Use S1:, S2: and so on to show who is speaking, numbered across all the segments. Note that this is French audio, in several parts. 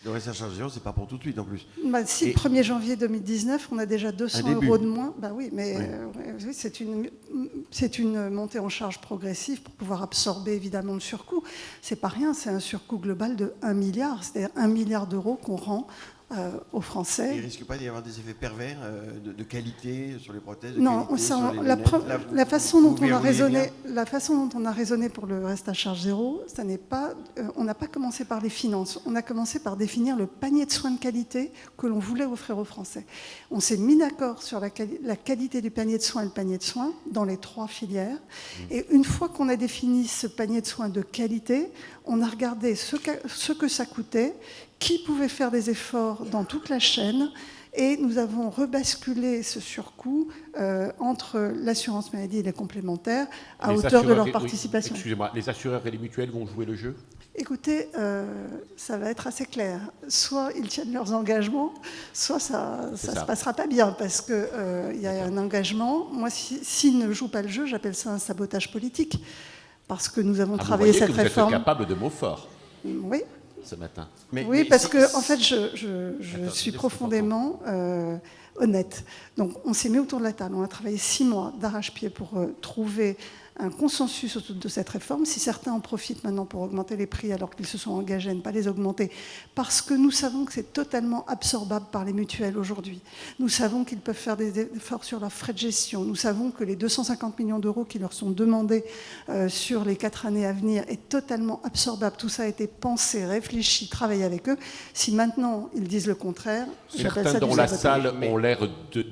S1: Le reste à charge zéro, c'est pas pour tout de suite en plus.
S2: Bah, si le 1er janvier 2019, on a déjà 200 € de moins, bah oui, mais oui, c'est une montée en charge progressive pour pouvoir absorber évidemment le surcoût. C'est pas rien, c'est un surcoût global de 1 milliard, c'est-à-dire 1 milliard d'euros qu'on rend aux Français.
S1: Il ne risque pas d'y avoir des effets pervers de qualité sur les prothèses,
S2: non,
S1: qualité,
S2: ça,
S1: sur les
S2: la façon dont on a raisonné pour le reste à charge zéro, ça n'est pas, on n'a pas commencé par les finances, on a commencé par définir le panier de soins de qualité que l'on voulait offrir aux Français. On s'est mis d'accord sur la qualité du panier de soins et le panier de soins dans les 3 filières. Et une fois qu'on a défini ce panier de soins de qualité, on a regardé ce que ça coûtait, qui pouvait faire des efforts dans toute la chaîne, et nous avons rebasculé ce surcoût entre l'assurance maladie et les complémentaires à hauteur de leur participation.
S3: Oui, excusez-moi, les assureurs et les mutuelles vont jouer le jeu ?
S2: Écoutez, ça va être assez clair. Soit ils tiennent leurs engagements, soit ça se passera pas bien, parce qu'il y a un engagement. Moi, s'ils ne jouent pas le jeu, j'appelle ça un sabotage politique, parce que nous avons travaillé cette réforme.
S3: Vous êtes capable de mots forts.
S2: Oui.
S3: Ce matin.
S2: Oui, parce que en fait, je suis profondément honnête. Donc, on s'est mis autour de la table. On a travaillé 6 mois d'arrache-pied pour trouver un consensus autour de cette réforme. Si certains en profitent maintenant pour augmenter les prix alors qu'ils se sont engagés à ne pas les augmenter, parce que nous savons que c'est totalement absorbable par les mutuelles aujourd'hui. Nous savons qu'ils peuvent faire des efforts sur leurs frais de gestion. Nous savons que les 250 millions d'euros qui leur sont demandés sur les 4 années à venir est totalement absorbable. Tout ça a été pensé, réfléchi, travaillé avec eux. Si maintenant ils disent le contraire,
S3: certains dans la salle ont l'air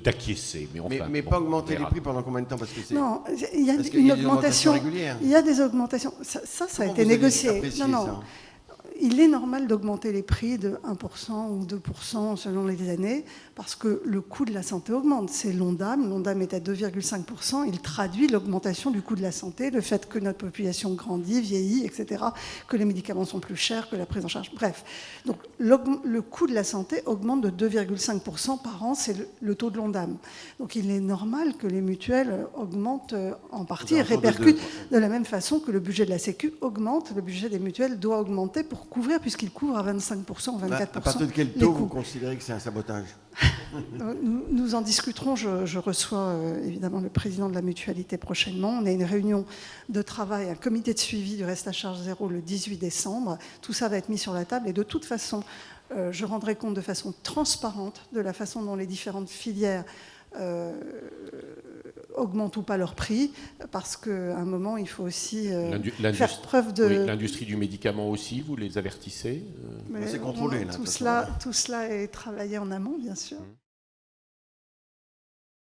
S3: d'acquiescer.
S1: Mais pas augmenter les prix pendant combien de temps, parce que
S2: non, il y a une augmentation. Il y a des augmentations. Ça a été négocié. Non. Il est normal d'augmenter les prix de 1% ou 2% selon les années, parce que le coût de la santé augmente. C'est l'ONDAM. L'ONDAM est à 2,5%. Il traduit l'augmentation du coût de la santé, le fait que notre population grandit, vieillit, etc., que les médicaments sont plus chers, que la prise en charge. Bref. Donc, le coût de la santé augmente de 2,5% par an. C'est le taux de l'ONDAM. Donc, il est normal que les mutuelles augmentent en partie et répercutent de la même façon que le budget de la Sécu augmente. Le budget des mutuelles doit augmenter pour couvrir, puisqu'il couvre à 25% ou 24%.
S1: À partir de quel taux vous considérez que c'est un sabotage ?
S2: Nous en discuterons. Je reçois évidemment le président de la mutualité prochainement. On a une réunion de travail, un comité de suivi du reste à charge zéro le 18 décembre. Tout ça va être mis sur la table et de toute façon, je rendrai compte de façon transparente de la façon dont les différentes filières augmentent ou pas leur prix, parce qu'à un moment, il faut aussi faire preuve de...
S3: Oui, l'industrie du médicament aussi, vous les avertissez
S1: C'est contrôlé.
S2: Tout cela est travaillé en amont, bien sûr.